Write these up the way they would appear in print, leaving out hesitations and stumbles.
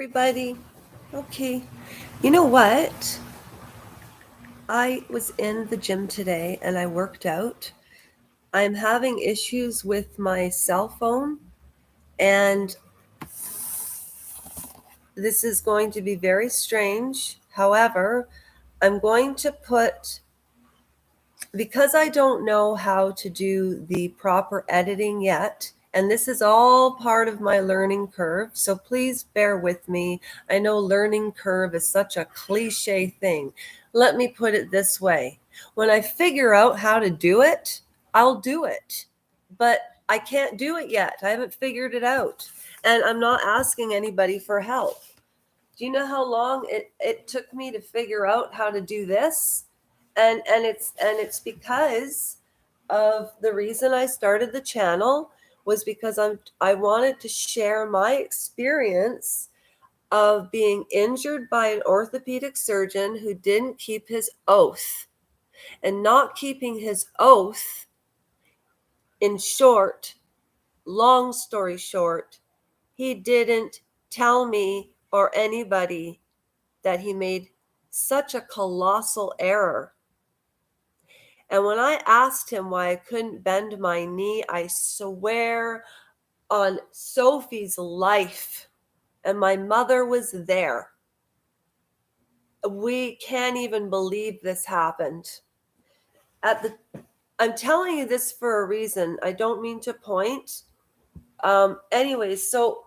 everybody. Okay. You know what? I was in the gym today and I worked out. I'm having issues with my cell phone, and this is going to be very strange. However, I'm going to because I don't know how to do the proper editing yet, and this is all part of my learning curve, so please bear with me. I know learning curve is such a cliche thing. Let me put it this way. When I figure out how to do it, I'll do it. But I can't do it yet. I haven't figured it out. And I'm not asking anybody for help. Do you know how long it took me to figure out how to do this? And it's because of the reason I started the channel was because I wanted to share my experience of being injured by an orthopedic surgeon who didn't keep his oath. And not keeping his oath, in short, long story short, he didn't tell me or anybody that he made such a colossal error. And when I asked him why I couldn't bend my knee, I swear on Sophie's life, and my mother was there. We can't even believe this happened. I'm telling you this for a reason. I don't mean to point. Anyways, so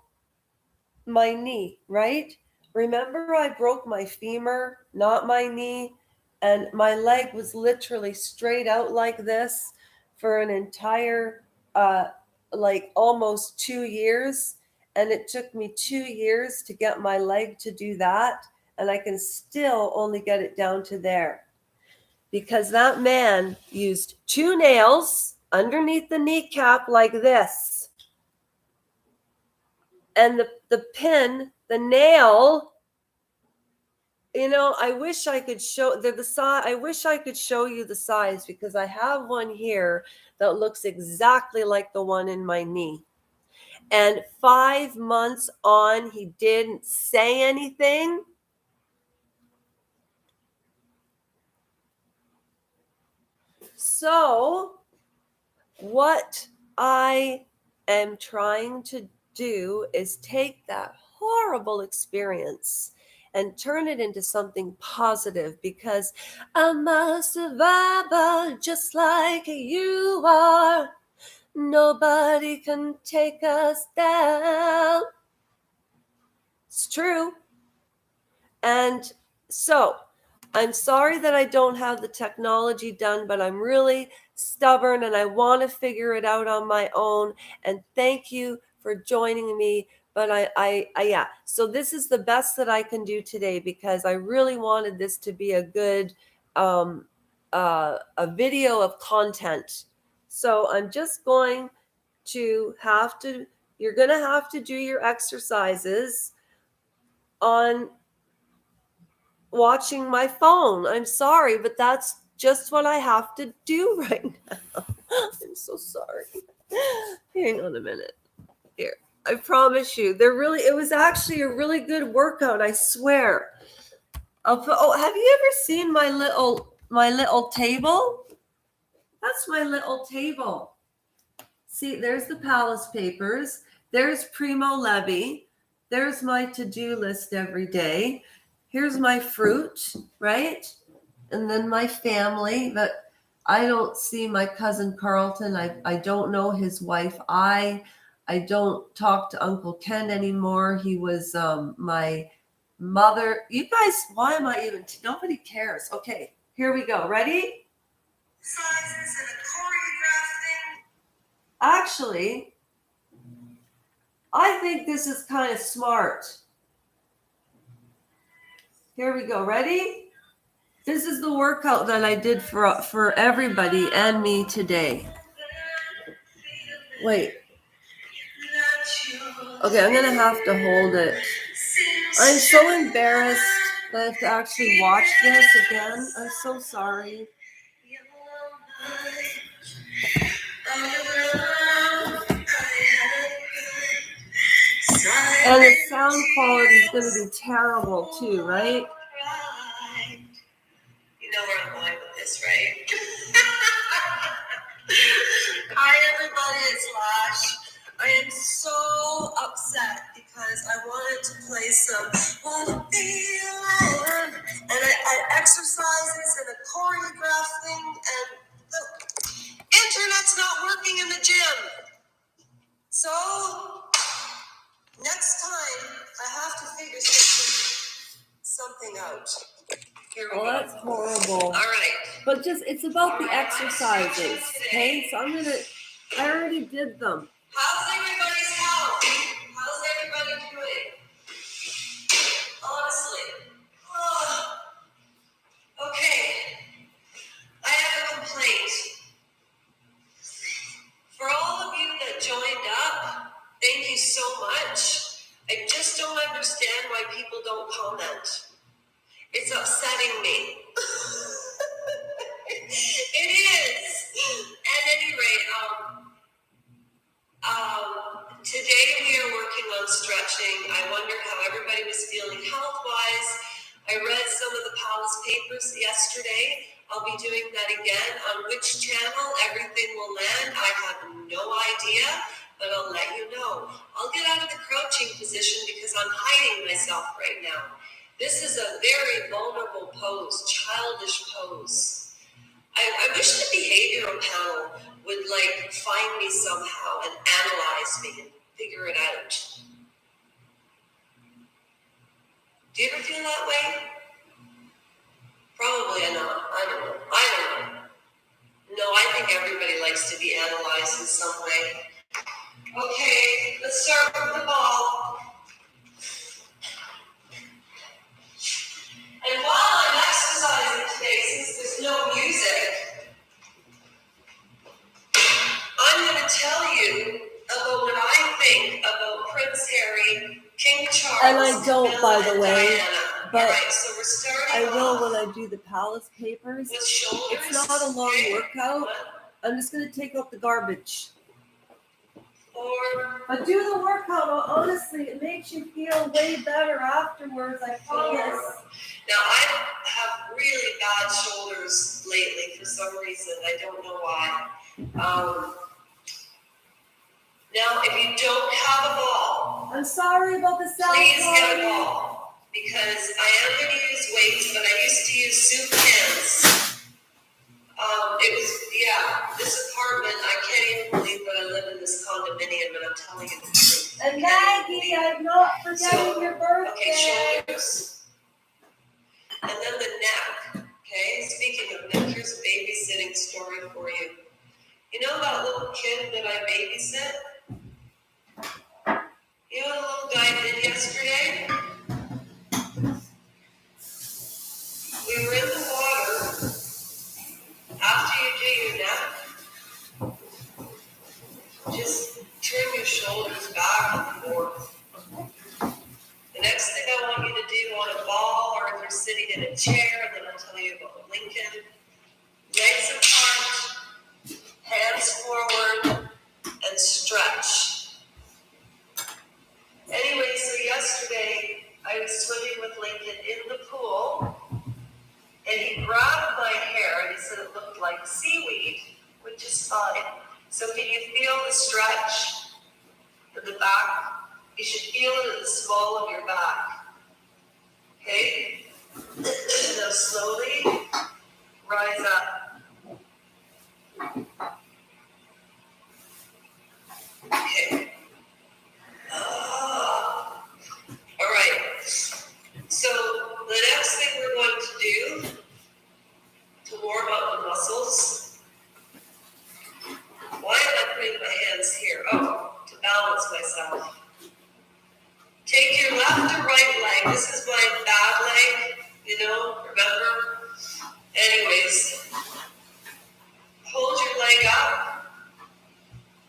my knee, right? Remember, I broke my femur, not my knee, and my leg was literally straight out like this for an entire, like almost 2 years. And it took me 2 years to get my leg to do that. And I can still only get it down to there because that man used two nails underneath the kneecap like this. And the pin, the nail, I wish I could show the size. I wish I could show you the size because I have one here that looks exactly like the one in my knee. And 5 months on, he didn't say anything. So what I am trying to do is take that horrible experience and turn it into something positive, because I'm a survivor just like you are. Nobody can take us down. It's true. And so I'm sorry that I don't have the technology done, but I'm really stubborn and I want to figure it out on my own. And thank you for joining me. But yeah. So this is the best that I can do today because I really wanted this to be a good a video of content. So I'm just going to you're going to have to do your exercises on watching my phone. I'm sorry, but that's just what I have to do right now. I'm so sorry. Hang on a minute. Here. I promise you, it was actually a really good workout, I swear. Have you ever seen my little table? That's my little table. See, there's the Palace Papers. There's Primo Levi. There's my to-do list every day. Here's my fruit, right? And then my family. But I don't see my cousin Carlton. I don't know his wife. I don't talk to Uncle Ken anymore. He was my mother. You guys, why am I even? Nobody cares. Okay, here we go. Ready? Sizes and a choreographed thing. Actually, I think this is kind of smart. Here we go. Ready? This is the workout that I did for everybody and me today. Wait. Okay, I'm going to have to hold it. I'm so embarrassed that I have to actually watch this again. I'm so sorry. And the sound quality is going to be terrible too, right? You know where I'm going with this, right? Hi, everybody. It's Lash. I am so upset because I wanted to play some What a Feeling and exercises and a choreograph thing, and the internet's not working in the gym. So next time I have to figure something out. Here we go. That's horrible. All right. But it's about the exercises, okay? So I already did them. How's everybody's health? How's everybody doing? Honestly. Okay. I have a complaint. For all of you that joined up, thank you so much. I just don't understand why people don't comment. It's upsetting me. It is. At any rate, today we are working on stretching. I wonder how everybody was feeling health-wise. I read some of the Palace papers yesterday. I'll be doing that again. On which channel everything will land, I have no idea, but I'll let you know. I'll get out of the crouching position because I'm hiding myself right now. This is a very vulnerable pose, childish pose. I wish the behavioral panel would find me somehow and analyze me and figure it out. Do you ever feel that way? Probably not. I don't know. No, I think everybody likes to be analyzed in some way. Okay, let's start with the ball. And while I'm exercising today, since there's no music, I'm going to tell you about what I think about Prince Harry, King Charles, And I don't, by the way, Diana. but all right, so we're starting I will off when I do the Palace papers. with shoulders. It's not a long workout. I'm just going to take out the garbage. But do the workout. Honestly, it makes you feel way better afterwards, I promise. Now, I have really bad shoulders lately for some reason. I don't know why. Now, if you don't have a ball, I'm sorry about the sound please get a quality. ball. Because I am going to use weights, but I used to use soup cans. This apartment, I can't even believe that I live in this condominium, and I'm telling you the truth. And Maggie, I'm not forgetting your birthday. Okay, shoulders. And then the neck. Okay, speaking of neck, here's a babysitting story for you. You know that little kid that I babysit? You know what the little guy did yesterday? We were in the water. After you do your neck, just turn your shoulders back and forth. The next thing I want you to do on a ball, or if you're sitting in a chair, then I'll tell you about Lincoln. Legs apart, hands forward, and stretch. Anyway, so yesterday I was swimming with Lincoln in the pool, and he grabbed my hair and he said it looked like seaweed, which is fine. So can you feel the stretch in the back? You should feel it in the small of your back. Okay? Now slowly rise up. Okay. All right. So the next thing we're going to do to warm up the muscles. Why am I putting my hands here? Oh, to balance myself. Take your left or right leg. This is my bad leg, remember? Anyways, hold your leg up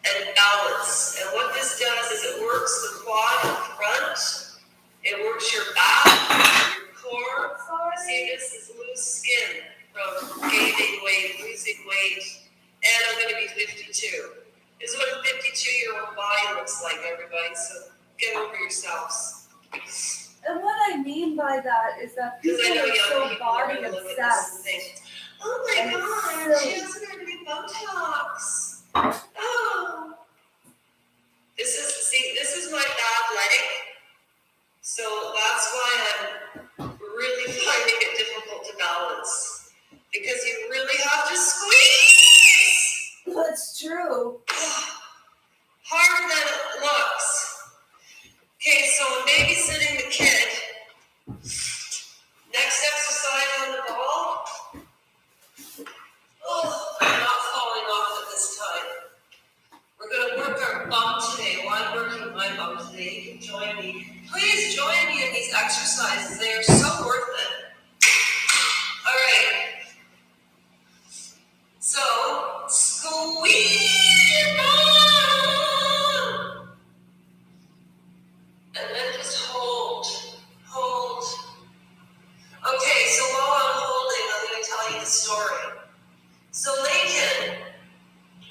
and balance. And what this does is it works the quad in front. It works your back, your core. See, this is loose skin from gaining weight, losing weight. And I'm going to be 52. This is what a 52-year-old body looks like, everybody. So Get over yourselves. And what I mean by that is that people Because I know are young so people are body going to look at this and obsessed. think, oh my And God, it's she silly. doesn't have any Botox. Oh. This is my bad leg. So that's why I'm really finding it difficult to balance. Because you really have to squeeze. That's true. Harder than it looks. Okay, so I'm babysitting the kid. Next exercise on the ball. Oh, I'm not falling off at this time. We're going to work our bum today. Well, I'm working my bum today. You can join me. Please join me in these exercises. They are so worth it. All right. So, squeeze your bum. And then just hold. Hold. Okay, so while I'm holding, I'm going to tell you the story. So Lincoln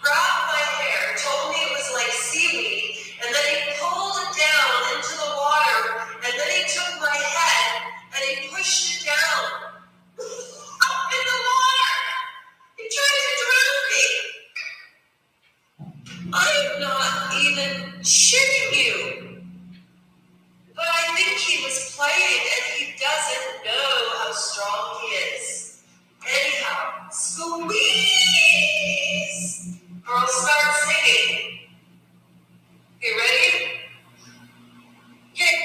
grabbed my hair, told me it was like seaweed, and then he pulled it down into the water, and then he took my head and he pushed it down up in the water. He tried to drown me. I'm not even shitting you. But I think he was playing and he doesn't know how strong he is. Anyhow, squeeze! Or I'll start singing. Okay, ready? Kick.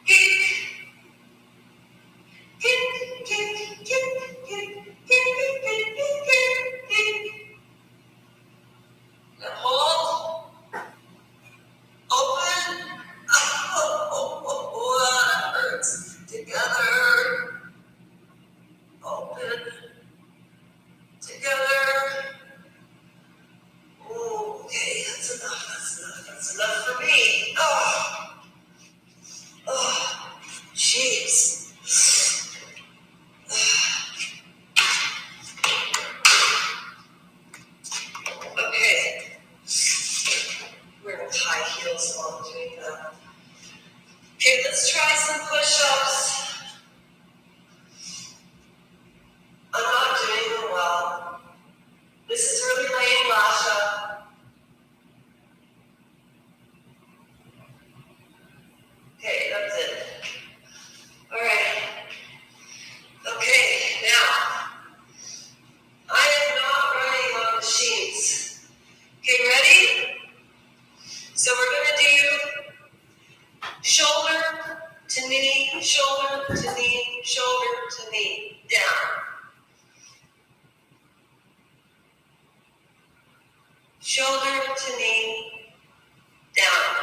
Kick. Kick, kick, kick, kick, kick, kick, kick, kick, kick. Now hold. Open. Oh, that hurts. Together. Open. Together. Oh, okay, that's enough. That's enough. That's enough for me. Oh, jeez. Okay. Wearing high heels while I'm doing that. Okay, let's try some push-ups. I'm not doing them well. This is really laying Lasha. Okay, that's it. All right. Okay, now, I am not running on machines. Okay, ready? So we're going to do shoulder to knee, shoulder to knee, shoulder to knee, down. Shoulder to knee, down.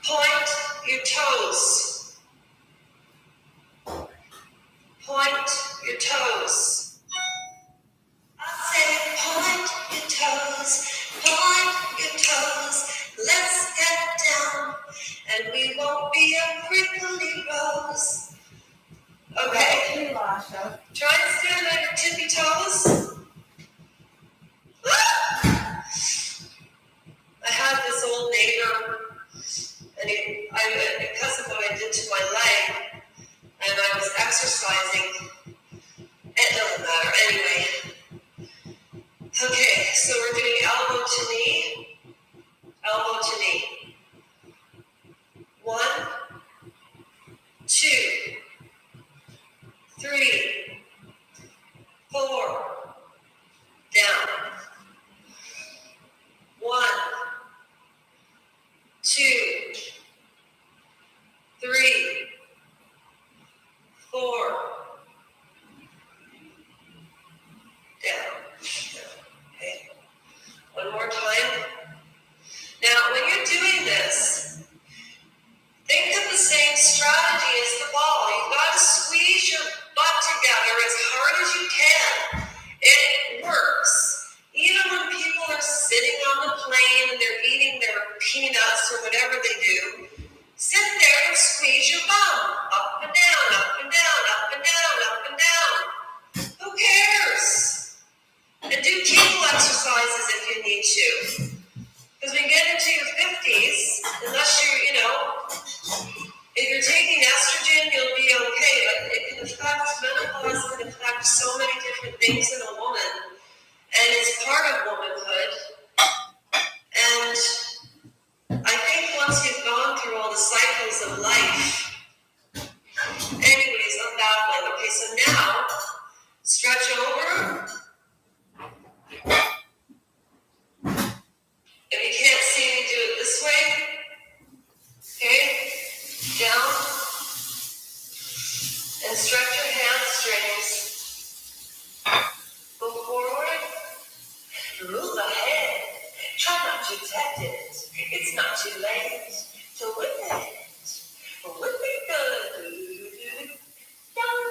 Point your toes. Point your toes. I say point your toes, point your toes. Let's get down, and we won't be a prickly rose. Okay. Lasha. Try and stand on your tippy toes. Ah! I had this old neighbor, and because of what I did to my leg, and I was exercising. It doesn't matter anyway. Okay, so we're doing elbow to knee, elbow to knee. 1, 2, 3, 4, down. 1, 2, 3, 4, down. Okay. One more time. Now, when you're doing this, think of the same strategy as the ball. You've got to squeeze your butt together as hard as you can. It works. Even when people are sitting on the plane and they're eating their peanuts or whatever they do, sit there and squeeze your bum. Up and down, up and down, up and down, up and down. Who cares? And do Kegel exercises if you need to. Because when you get into your 50s, detected it. It's not too late to whip it. Whip it good. Down,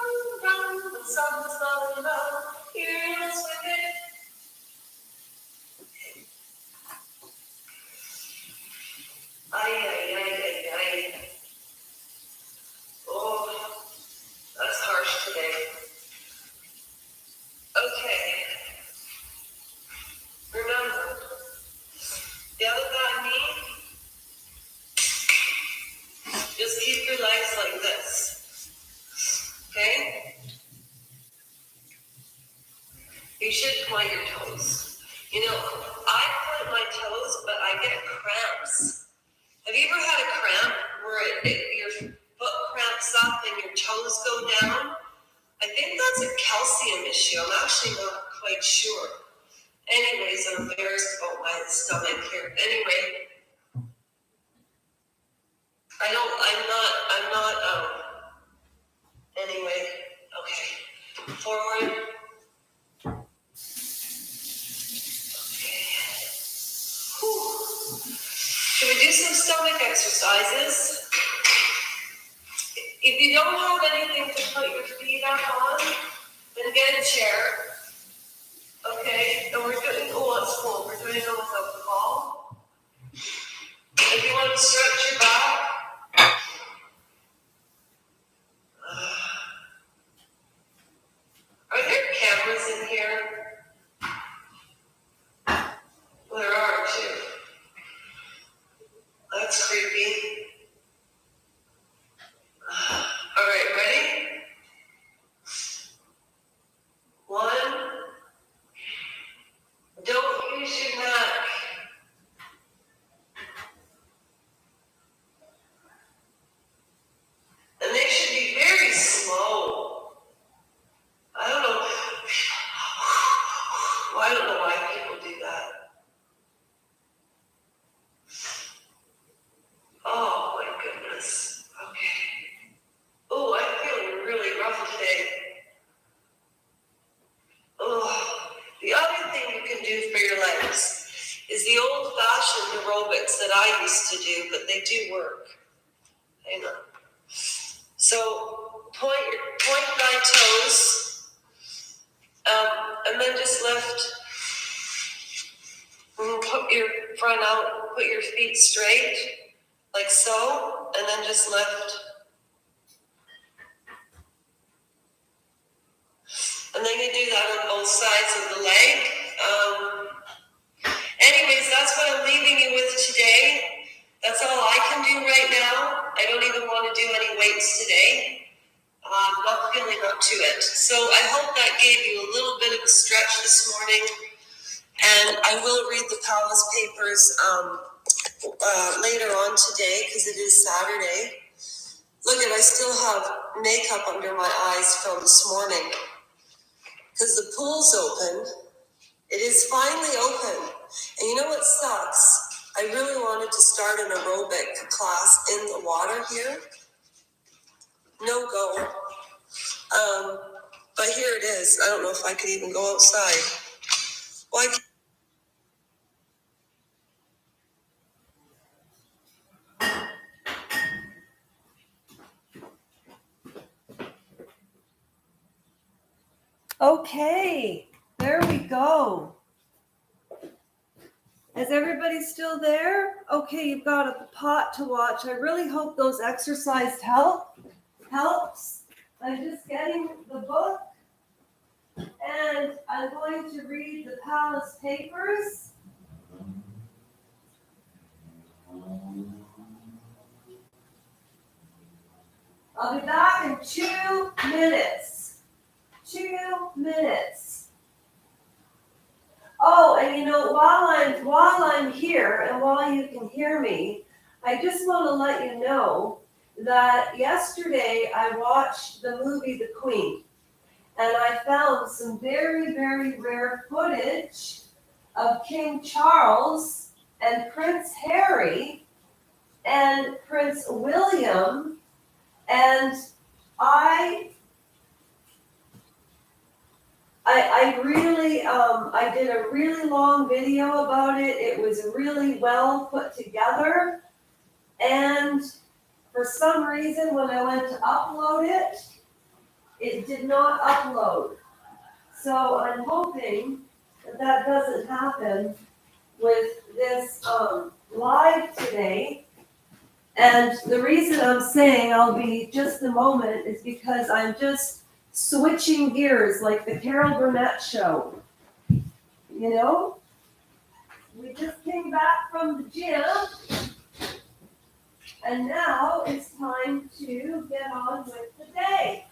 down, when someone's falling low, you must whip it. Ay, ay, ay, ay, ay. Oh, that's harsh today. Okay. Remember, the other guy, me, just keep your legs like this. Okay? You should point your toes. You know, I point my toes, but I get cramps. Have you ever had a cramp where your foot cramps up and your toes go down? I think that's a calcium issue. I'm actually not quite sure. Anyways, I'm embarrassed about my stomach here. Anyway, anyway, okay. Forward. Okay. Whew. Should we do some stomach exercises? If you don't have anything to put your feet up on, then get a chair. Okay, and we're doing what's full. We're doing it without the ball. If you want to stretch your back, are there cameras in here? Well, there are too. That's creepy. All right, ready? 1. Don't use your neck. And they should be very slow. I don't know. Well, I don't know why people do that. Oh my goodness. Okay. Oh, I'm feeling really rough today. Oh, the other thing you can do for your legs is the old-fashioned aerobics that I used to do, but they do work. Hang on. So point thy toes, and then just lift. And put your front out. Put your feet straight, like so, and then just lift. And then you do that on both sides of the leg. Anyways, that's what I'm leaving you with today. That's all I can do right now. I don't even want to do any weights today. I'm not feeling up to it. So I hope that gave you a little bit of a stretch this morning. And I will read the Palace Papers later on today because it is Saturday. Look, I still have makeup under my eyes from this morning because the pool's open. It is finally open. And you know what sucks? I really wanted to start an aerobic class in the water here. No go. But here it is. I don't know if I could even go outside. Well, Okay, there we go. Is everybody still there? Okay, you've got a pot to watch. I really hope those exercises helps. I'm just getting the book and I'm going to read the Palace Papers. I'll be back in 2 minutes. 2 minutes. Oh, and you know, while I'm here and while you can hear me, I just want to let you know that yesterday I watched the movie The Queen, and I found some very, very rare footage of King Charles and Prince Harry and Prince William, and I I did a really long video about it. It was really well put together. And for some reason, when I went to upload it, it did not upload. So I'm hoping that that doesn't happen with this live today. And the reason I'm saying I'll be just a moment is because I'm just switching gears like the Carol Burnett show. You know, we just came back from the gym, and now it's time to get on with the day.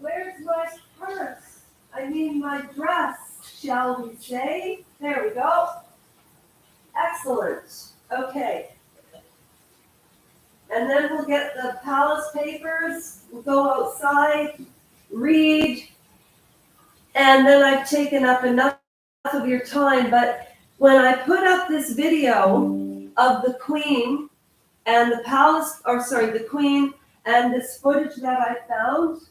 Where's my purse? I mean my dress, shall we say? There we go. Excellent. Okay. And then we'll get the palace papers, we'll go outside, read, and then I've taken up enough of your time. But when I put up this video of the Queen and the Queen and this footage that I found,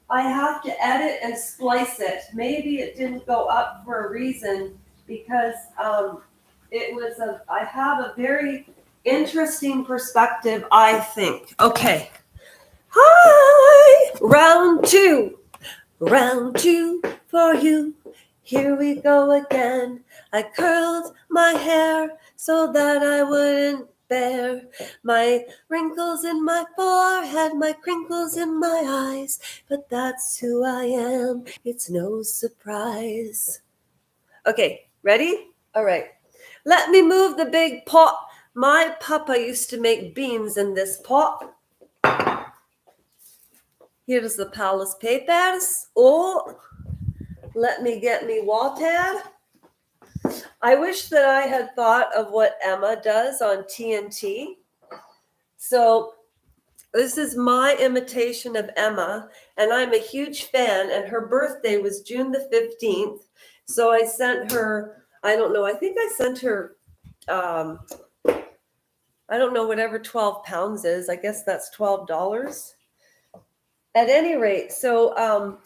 I have to edit and splice it. Maybe it didn't go up for a reason because I have a very interesting perspective, I think. Okay. Hi! Round two for you. Here we go again. I curled my hair so that I wouldn't bear my wrinkles in my forehead, my crinkles in my eyes. But that's who I am. It's no surprise. Okay, ready? All right. Let me move the big pot. My papa used to make beans in this pot. Here's the palace papers. Oh, let me get me water. I wish that I had thought of what Emma does on TNT. So this is my imitation of Emma, and I'm a huge fan, and her birthday was June the 15th. So I sent her, I don't know, I think I sent her, I don't know, whatever 12 pounds is. I guess that's $12. At any rate, so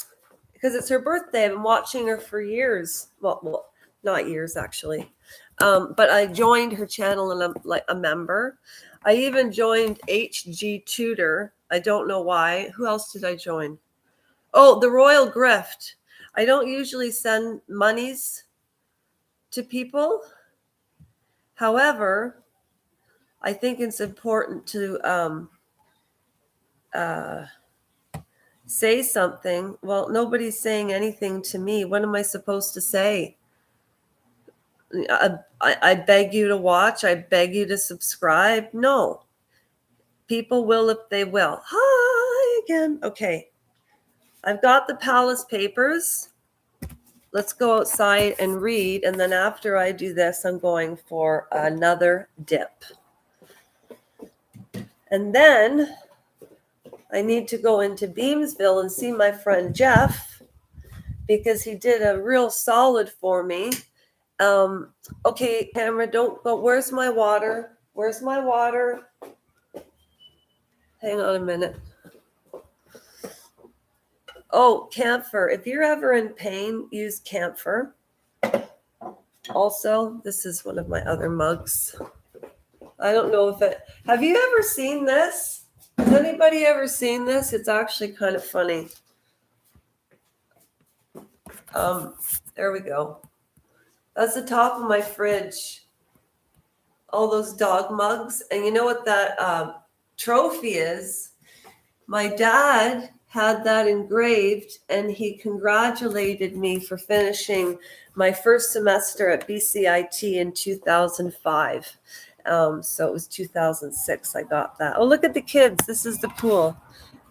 because it's her birthday, I've been watching her for years. Well, not years actually. But I joined her channel and I'm like a member. I even joined HG Tutor. I don't know why. Who else did I join? Oh, the Royal Grift. I don't usually send monies to people. However, I think it's important to say something. Well, nobody's saying anything to me. What am I supposed to say? I beg you to watch. I beg you to subscribe. No. People will if they will. Hi again. Okay. I've got the palace papers. Let's go outside and read. And then after I do this, I'm going for another dip. And then I need to go into Beamsville and see my friend Jeff because he did a real solid for me. Okay, camera, don't go. Where's my water? Where's my water? Hang on a minute. Oh, camphor. If you're ever in pain, use camphor. Also, this is one of my other mugs. I don't know if it... Have you ever seen this? Has anybody ever seen this? It's actually kind of funny. There we go. That's the top of my fridge. All those dog mugs. And you know what that trophy is? My dad had that engraved and he congratulated me for finishing my first semester at BCIT in 2005. So it was 2006 I got that. Oh, look at the kids. This is the pool.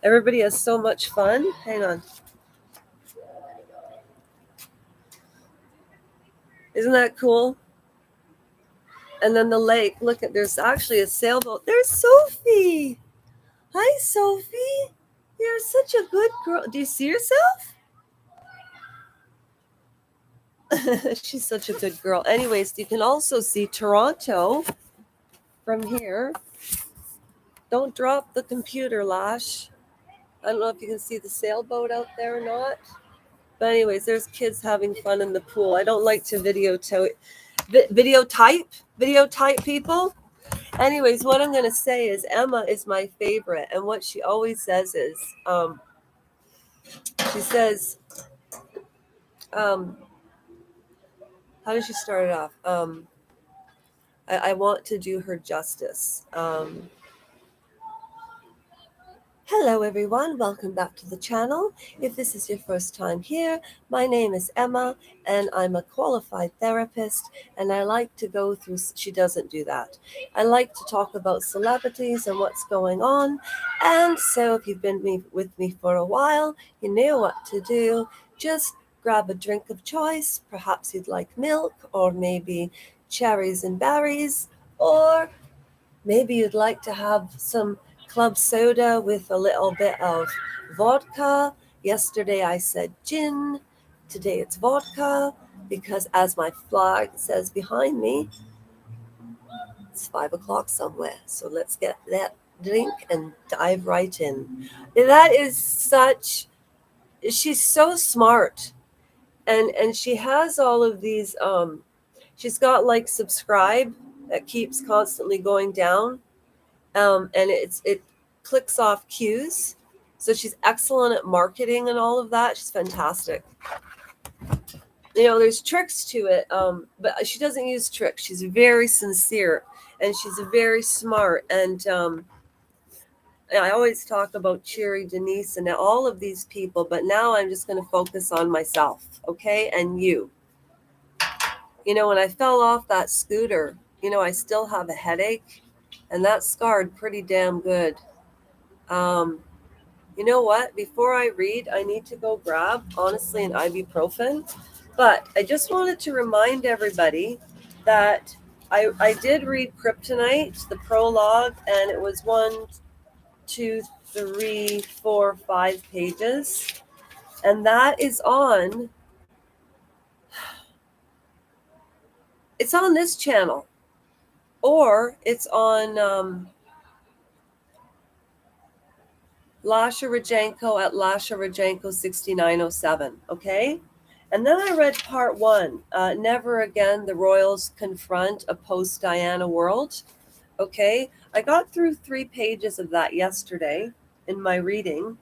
Everybody has so much fun. Hang on. Isn't that cool? And then the lake. Look at, there's actually a sailboat. There's Sophie. Hi, Sophie. You're such a good girl. Do you see yourself? She's such a good girl. Anyways, you can also see Toronto from here. Don't drop the computer, Lash. I don't know if you can see the sailboat out there or not. But anyways, there's kids having fun in the pool. I don't like to videotype people. Anyways, what I'm going to say is Emma is my favorite. And what she always says is, she says, how does she start it off? I want to do her justice. Hello everyone, welcome back to the channel. If this is your first time here, my name is Emma and I'm a qualified therapist, and I like to go through, she doesn't do that. I like to talk about celebrities and what's going on, and so if you've been with me for a while, you know what to do. Just grab a drink of choice, perhaps you'd like milk or maybe cherries and berries, or maybe you'd like to have some club soda with a little bit of vodka. Yesterday I said gin. Today it's vodka because, as my flag says behind me, it's 5 o'clock somewhere. So let's get that drink and dive right in. That is such, she's so smart. And she has all of these, she's got like subscribe that keeps constantly going down. And it clicks off cues. So she's excellent at marketing and all of that. She's fantastic. There's tricks to it, but she doesn't use tricks. She's very sincere and she's very smart. And I always talk about Cheery, Denise, and all of these people, but now I'm just going to focus on myself, okay? And you. When I fell off that scooter, I still have a headache, and that scarred pretty damn good. You know what? Before I read, I need to go grab, honestly, an ibuprofen. But I just wanted to remind everybody that I did read Kryptonite, the prologue, and it was 1, 2, 3, 4, 5 pages. And that is on, it's on this channel, or it's on Lasha Rajenko at Lasha Rajenko 6907, okay? And then I read part 1, Never Again the Royals Confront a Post-Diana World, okay? I got through 3 pages of that yesterday in my reading,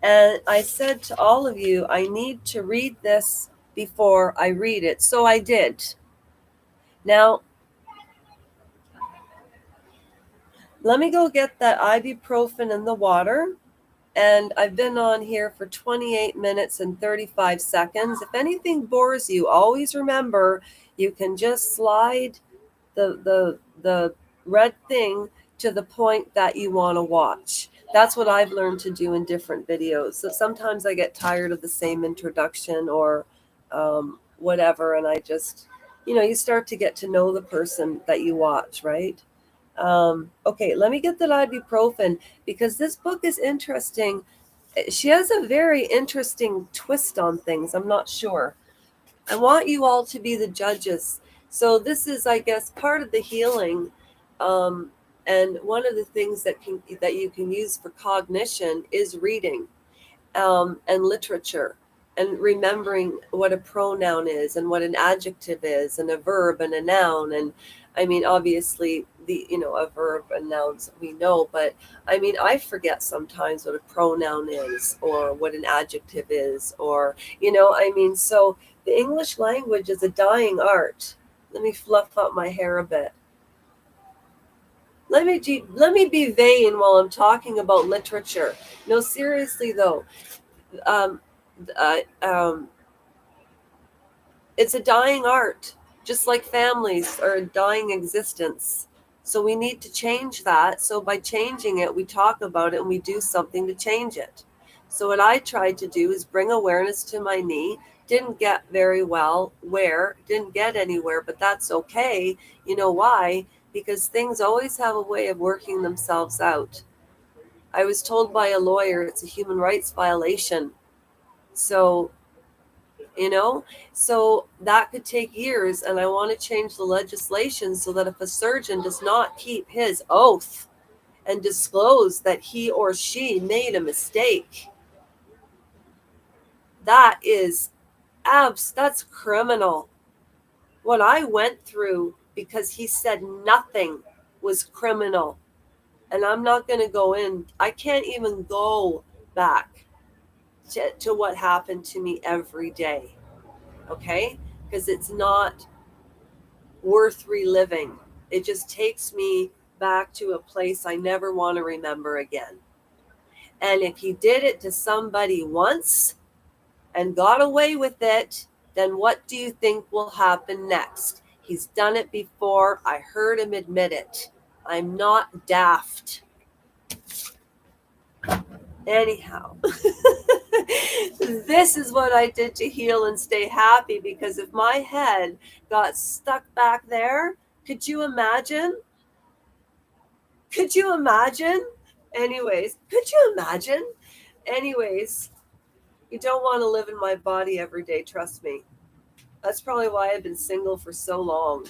and I said to all of you, I need to read this before I read it, so I did. Now, let me go get that ibuprofen in the water. And I've been on here for 28 minutes and 35 seconds. If anything bores you, always remember you can just slide the red thing to the point that you want to watch. That's what I've learned to do in different videos. So sometimes I get tired of the same introduction or whatever, and I just, you start to get to know the person that you watch, right? Okay, let me get that ibuprofen because this book is interesting. She has a very interesting twist on things. I'm not sure. I want you all to be the judges. So this is, I guess, part of the healing. And one of the things that you can use for cognition is reading, and literature, and remembering what a pronoun is and what an adjective is and a verb and a noun. And I mean, obviously a verb and nouns we know, but I mean, I forget sometimes what a pronoun is or what an adjective is, or, I mean, so the English language is a dying art. Let me fluff up my hair a bit. Let me be vain while I'm talking about literature. No, seriously though, um, uh, um, it's a dying art, just like families are a dying existence. So we need to change that. So by changing it, we talk about it and we do something to change it. So what I tried to do is bring awareness to my knee. Didn't get very well didn't get anywhere, but that's okay. You know why? Because things always have a way of working themselves out. I was told by a lawyer it's a human rights violation. So so that could take years, and I want to change the legislation so that if a surgeon does not keep his oath and disclose that he or she made a mistake, That is that's criminal. What I went through because he said nothing was criminal. And I'm not going to go in. I can't even go back to what happened to me every day. Okay? Because it's not worth reliving. It just takes me back to a place I never want to remember again. And if he did it to somebody once and got away with it, then what do you think will happen next? He's done it before. I heard him admit it. I'm not daft. Anyhow, this is what I did to heal and stay happy, because if my head got stuck back there, could you imagine? Could you imagine? Anyways, could you imagine? Anyways, you don't want to live in my body every day, trust me. That's probably why I've been single for so long.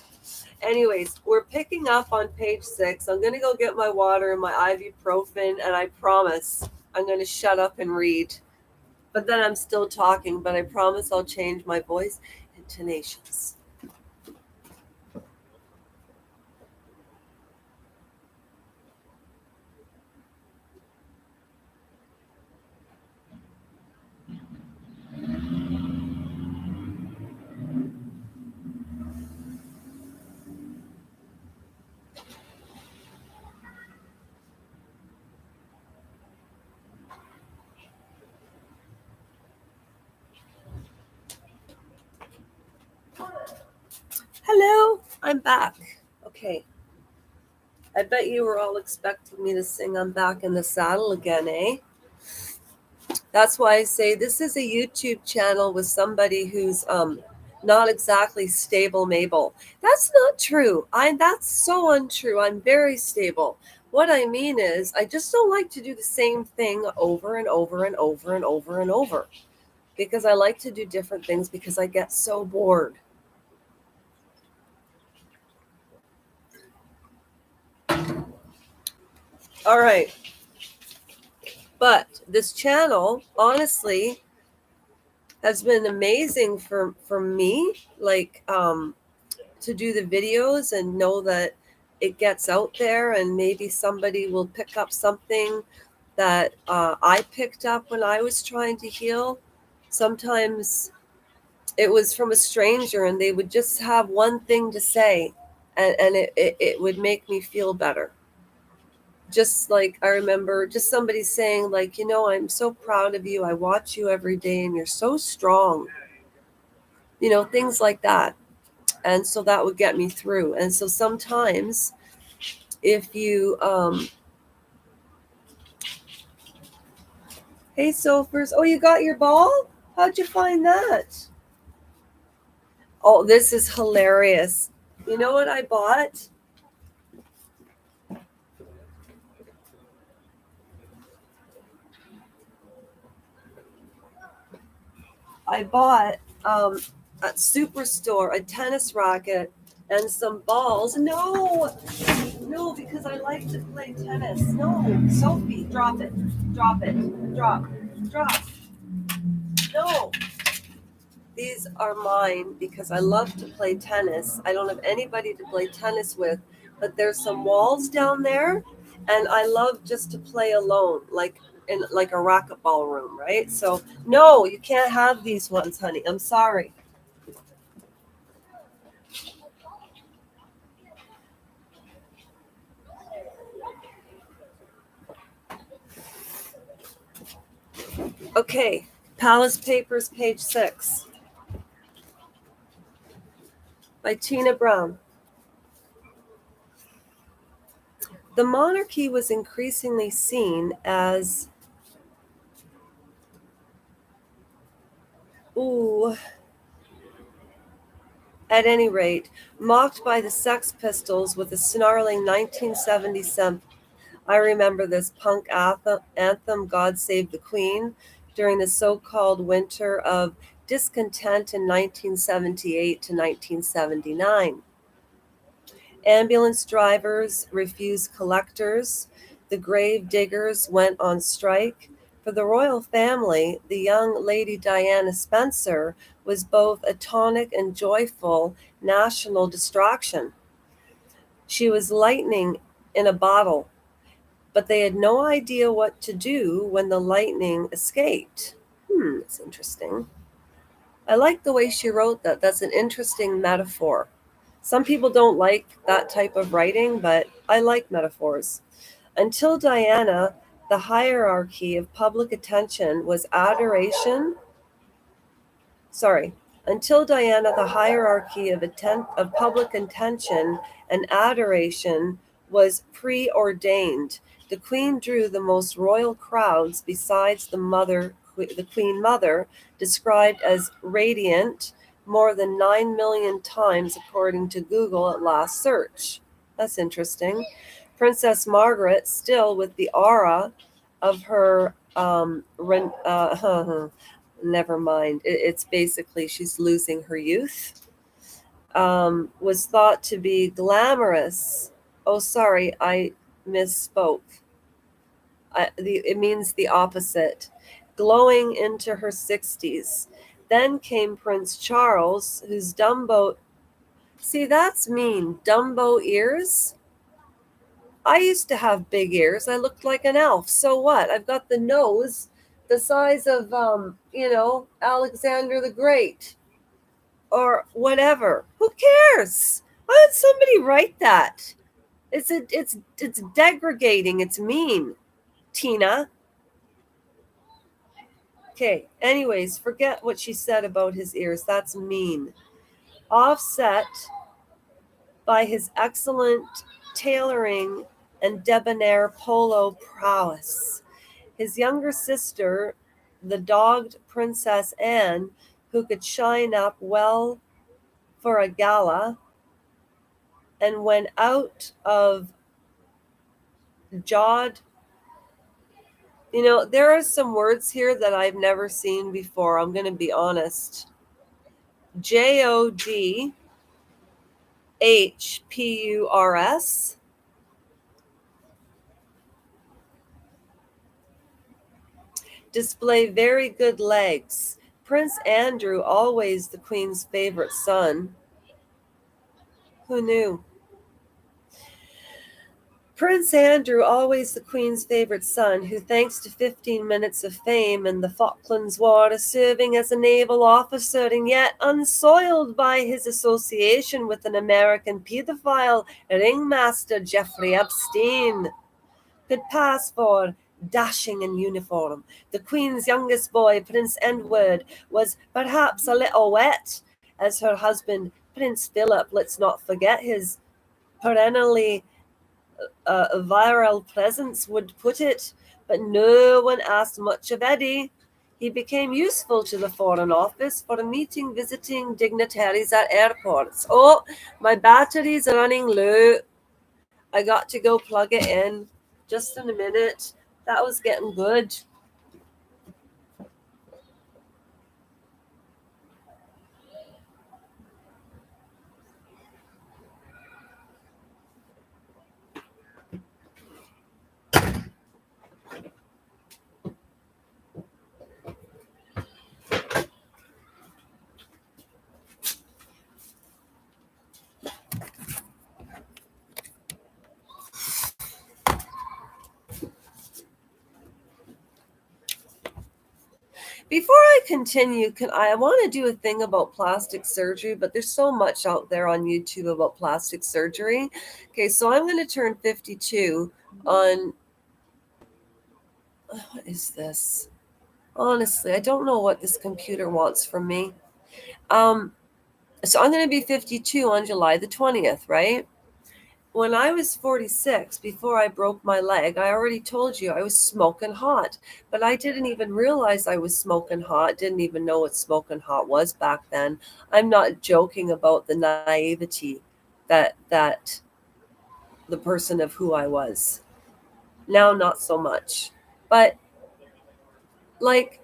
Anyways, we're picking up on page 6. I'm going to go get my water and my ibuprofen, and I promise I'm going to shut up and read. But then I'm still talking, but I promise I'll change my voice and intonations. Hello, I'm back. Okay. I bet you were all expecting me to sing I'm Back in the Saddle again, eh? That's why I say this is a YouTube channel with somebody who's not exactly stable Mabel. That's not true. That's so untrue. I'm very stable. What I mean is I just don't like to do the same thing over and over and over and over and over. Because I like to do different things because I get so bored. All right. But this channel, honestly, has been amazing for me, like to do the videos and know that it gets out there, and maybe somebody will pick up something that I picked up when I was trying to heal. Sometimes it was from a stranger and they would just have one thing to say, and it would make me feel better. Just like I remember just somebody saying, like, I'm so proud of you. I watch you every day and you're so strong. Things like that. And so that would get me through. And so sometimes if you hey Sophers, oh, you got your ball? How'd you find that? Oh, this is hilarious. You know what I bought? I bought at Superstore a tennis racket and some balls. No, because I like to play tennis. No, Sophie, drop it. Drop it. Drop. Drop. No. These are mine because I love to play tennis. I don't have anybody to play tennis with, but there's some walls down there, and I love just to play alone, like in like a racquetball room, right? So no, you can't have these ones, honey. I'm sorry. Okay, Palace Papers, page 6, by Tina Brown. The monarchy was increasingly seen as, ooh, at any rate, mocked by the Sex Pistols with a snarling 1977. I remember this punk anthem, God Save the Queen, during the so-called winter of discontent in 1978 to 1979. Ambulance drivers refused collectors. The grave diggers went on strike. For the royal family, the young Lady Diana Spencer was both a tonic and joyful national distraction. She was lightning in a bottle, but they had no idea what to do when the lightning escaped. It's interesting. I like the way she wrote that. That's an interesting metaphor. Some people don't like that type of writing, but I like metaphors. Until Diana, the hierarchy of public attention was adoration. Sorry. Until Diana, the hierarchy of public attention and adoration was preordained. The queen drew the most royal crowds besides the queen mother, described as radiant more than 9 million times according to Google at last search. That's interesting. Princess Margaret, still with the aura of her never mind. It's basically she's losing her youth. Was thought to be glamorous. Oh, sorry, I misspoke. It means the opposite. Glowing into her 60s. Then came Prince Charles, whose Dumbo. See, that's mean. Dumbo ears? I used to have big ears. I looked like an elf. So what? I've got the nose the size of, Alexander the Great or whatever. Who cares? Why did somebody write that? It's degrading. It's mean, Tina. Okay. Anyways, forget what she said about his ears. That's mean. Offset by his excellent tailoring and debonair polo prowess. His younger sister, the dogged Princess Anne, who could shine up well for a gala, and when out of jawed. There are some words here that I've never seen before. I'm going to be honest. JODHPURS. Display very good legs. Prince Andrew, always the Queen's favorite son. Who knew? Prince Andrew, always the Queen's favorite son, who, thanks to 15 minutes of fame in the Falklands War, is serving as a naval officer, and yet unsoiled by his association with an American pedophile ringmaster, Jeffrey Epstein, could pass for dashing in uniform. The Queen's youngest boy, Prince Edward, was perhaps a little wet, as her husband, Prince Philip, let's not forget his perennially viral presence, would put it, but no one asked much of Eddie. He became useful to the Foreign Office for meeting visiting dignitaries at airports. Oh, my battery's running low. I got to go plug it in just in a minute. That was getting good. Before I continue, I want to do a thing about plastic surgery, but there's so much out there on YouTube about plastic surgery. Okay, so I'm going to turn 52 on. What is this? Honestly, I don't know what this computer wants from me. So I'm going to be 52 on July the 20th, right? When I was 46, before I broke my leg, I already told you I was smoking hot, but I didn't even realize I was smoking hot, didn't even know what smoking hot was back then. I'm not joking about the naivety that the person of who I was. Now, not so much. But like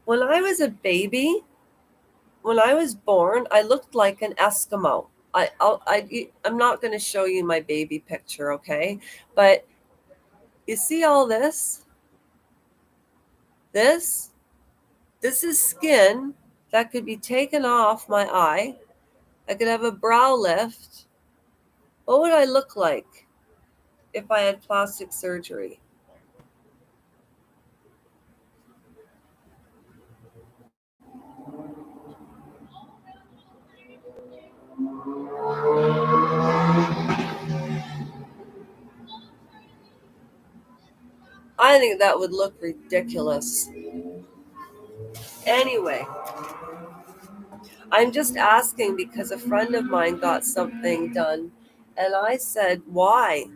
when I was a baby, when I was born, I looked like an Eskimo. I'm not going to show you my baby picture, okay? But you see all this? This, this is skin that could be taken off my eye. I could have a brow lift. What would I look like if I had plastic surgery? I think that would look ridiculous. Anyway, I'm just asking because a friend of mine got something done, and I said, why?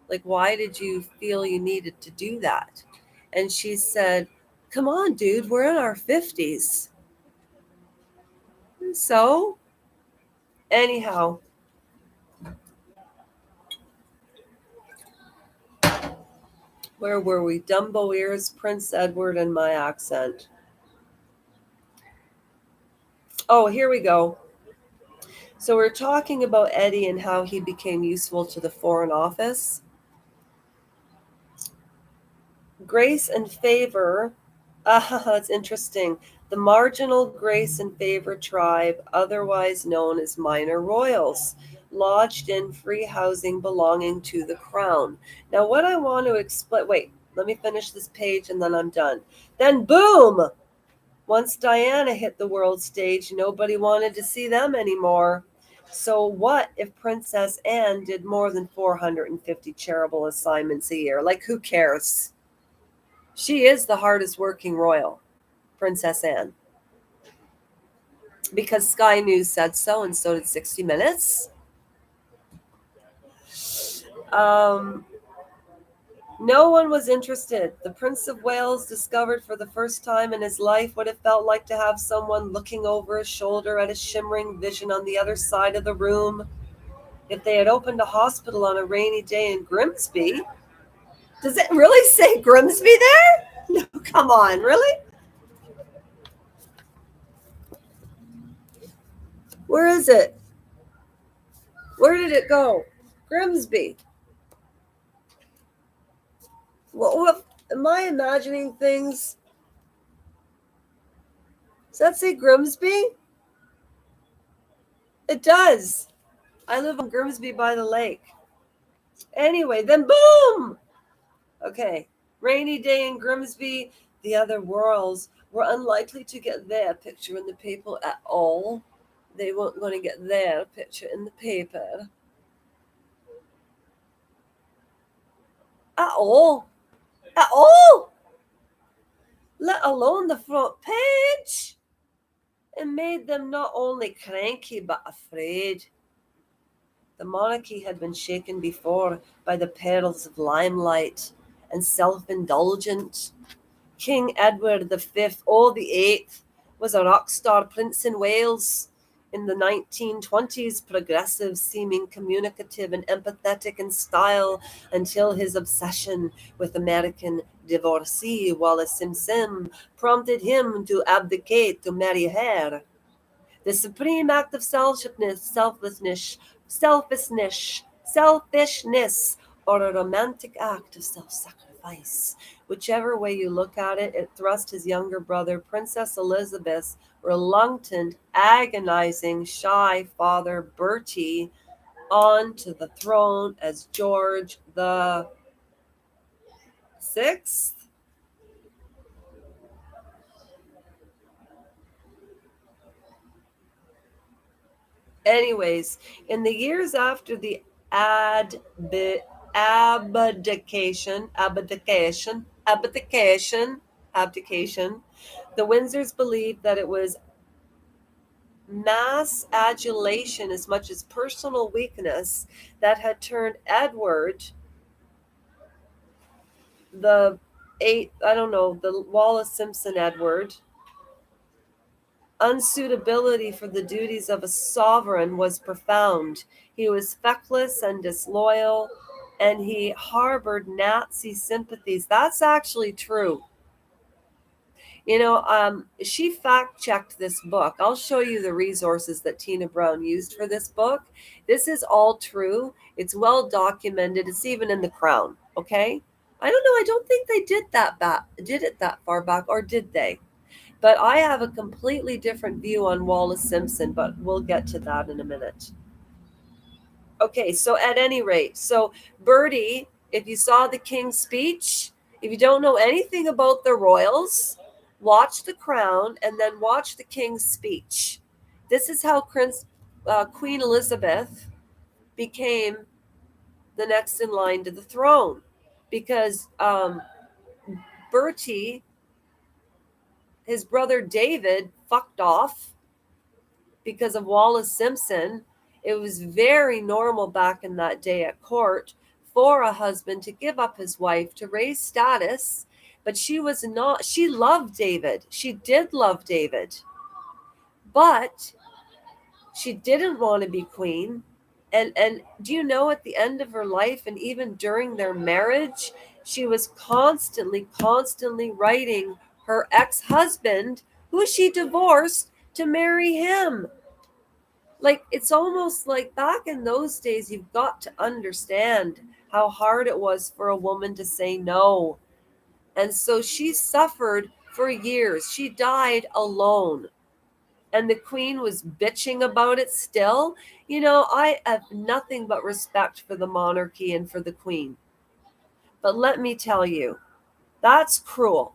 Like, why did you feel you needed to do that? And she said, come on, dude, we're in our 50s. So, anyhow, where were we? Dumbo ears, Prince Edward, and my accent. Oh, here we go. So, we're talking about Eddie and how he became useful to the Foreign Office. Grace and favor. Ah, that's interesting. The marginal grace and favor tribe, otherwise known as minor royals, lodged in free housing belonging to the crown. Now, what I want to explain, wait, let me finish this page and then I'm done. Then, boom! Once Diana hit the world stage, nobody wanted to see them anymore. So, what if Princess Anne did more than 450 charitable assignments a year? Like, who cares? She is the hardest working royal, Princess Anne, because Sky News said so, and so did 60 Minutes. Um, no one was interested. The Prince of Wales discovered for the first time in his life what it felt like to have someone looking over his shoulder at a shimmering vision on the other side of the room. If they had opened a hospital on a rainy day in Grimsby, does it really say Grimsby there? No, come on, really? Where is it? Where did it go? Grimsby. What am I imagining things? Does that say Grimsby? It does. I live on Grimsby by the lake. Anyway, then boom! Okay. Rainy day in Grimsby. The other worlds were unlikely to get their picture in the paper at all. They weren't going to get their picture in the paper. At all. At all! Let alone the front page. It made them not only cranky but afraid. The monarchy had been shaken before by the perils of limelight and self-indulgence. King Edward V, oh the Eighth, was a rock star prince in Wales. In the 1920s, progressive, seeming communicative and empathetic in style until his obsession with American divorcee Wallis Simpson prompted him to abdicate to marry her. The supreme act of selfishness, or a romantic act of self-sacrifice. Whichever way you look at it, it thrust his younger brother, Princess Elizabeth's reluctant, agonizing, shy father, Bertie, onto the throne as George the Sixth. Anyways, in the years after the abdication, the Windsors believed that it was mass adulation as much as personal weakness that had turned Edward, the eight, I don't know, the Wallace Simpson Edward, unsuitability for the duties of a sovereign was profound. He was feckless and disloyal, and he harbored Nazi sympathies. That's actually true. She fact checked this book. I'll show you the resources that Tina Brown used for this book. This is all true. It's well documented. It's even in the Crown. Okay. I don't know. I don't think they did it that far back, or did they? But I have a completely different view on Wallace Simpson, but we'll get to that in a minute. Okay, so at any rate, so Bertie, if you saw the King's speech, if you don't know anything about the royals, watch The Crown and then watch the King's speech. This is how Queen Elizabeth became the next in line to the throne, because Bertie, his brother David, fucked off because of Wallace Simpson. It was very normal back in that day at court for a husband to give up his wife to raise status, but she was not, she loved David. She did love David, but she didn't want to be queen. And do you know, at the end of her life and even during their marriage, she was constantly writing her ex-husband, who she divorced, to marry him. Like, it's almost like back in those days, you've got to understand how hard it was for a woman to say no. And so she suffered for years. She died alone. And the queen was bitching about it still. You know, I have nothing but respect for the monarchy and for the queen. But let me tell you, that's cruel.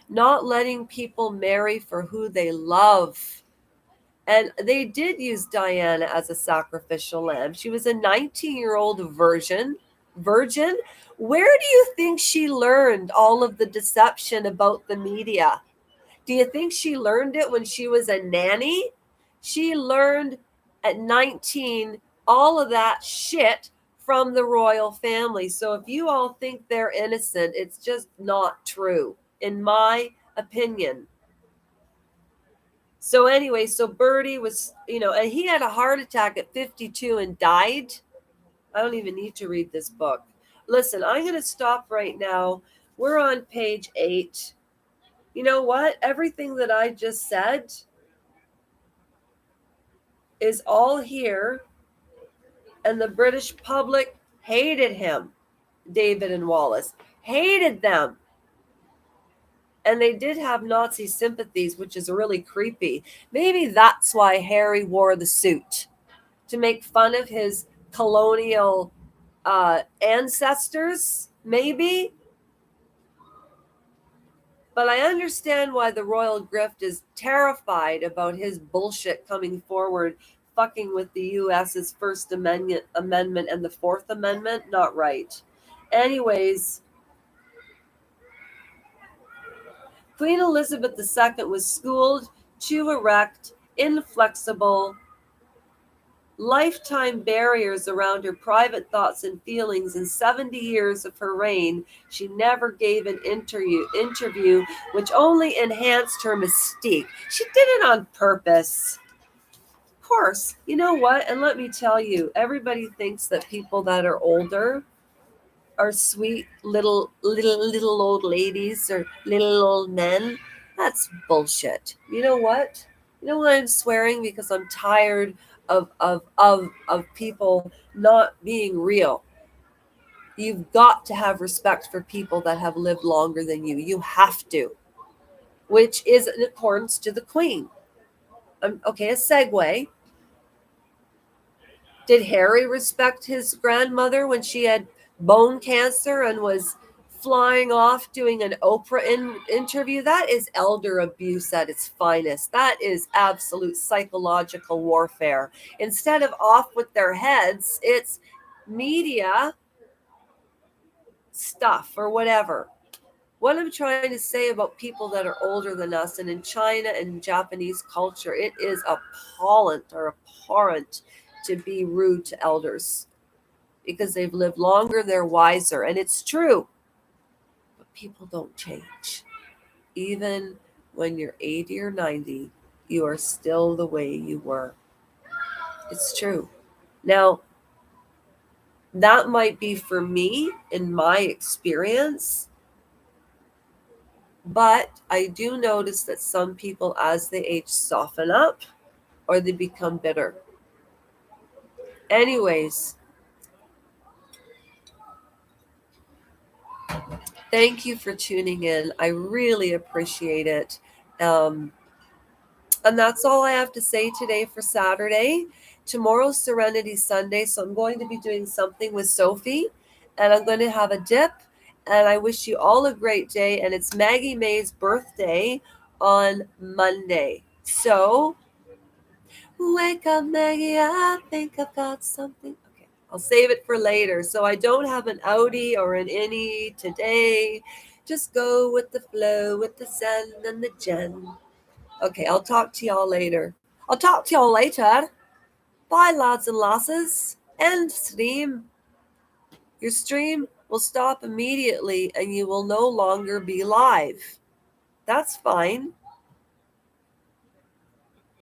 Not letting people marry for who they love. And they did use Diana as a sacrificial lamb. She was a 19-year-old virgin. Where do you think she learned all of the deception about the media? Do you think she learned it when she was a nanny? She learned at 19 all of that shit from the royal family. So if you all think they're innocent, it's just not true, in my opinion. So anyway, so Bertie was, and he had a heart attack at 52 and died. I don't even need to read this book. Listen, I'm going to stop right now. We're on page 8. You know what? Everything that I just said is all here, and the British public hated him. David and Wallace hated them. And they did have Nazi sympathies, which is really creepy. Maybe that's why Harry wore the suit, to make fun of his colonial ancestors, maybe. But I understand why the royal grift is terrified about his bullshit coming forward, fucking with the US's First Amendment and the Fourth Amendment. Not right. Anyways, Queen Elizabeth II was schooled to erect inflexible, lifetime barriers around her private thoughts and feelings. In 70 years of her reign, she never gave an interview, which only enhanced her mystique. She did it on purpose. Of course, you know what? And let me tell you, everybody thinks that people that are older are sweet little old ladies or little old men. That's bullshit. You know what? You know why I'm swearing? Because I'm tired of people not being real. You've got to have respect for people that have lived longer than you. You have to, which is in accordance to the Queen. Okay, a segue. Did Harry respect his grandmother when she had bone cancer and was flying off doing an Oprah interview? That is elder abuse at its finest. That is absolute psychological warfare. Instead of off with their heads, it's media stuff or whatever. What I'm trying to say about people that are older than us, and in China and Japanese culture, it is abhorrent to be rude to elders, because they've lived longer, they're wiser. And it's true. But people don't change. Even when you're 80 or 90, you are still the way you were. It's true. Now, that might be for me in my experience, but I do notice that some people, as they age, soften up or they become bitter. Anyways, Thank you for tuning in. I really appreciate it. And that's all I have to say today for Saturday. Tomorrow's Serenity Sunday, so I'm going to be doing something with Sophie, and I'm going to have a dip. And I wish you all a great day. And it's Maggie May's birthday on Monday. So wake up, Maggie. I think I've got something. Okay, I'll save it for later. So I don't have an outie or an innie today. Just go with the flow, with the sun and the gen. Okay, I'll talk to y'all later. I'll talk to y'all later. Bye, lads and lasses. End stream. Your stream will stop immediately and you will no longer be live. That's fine.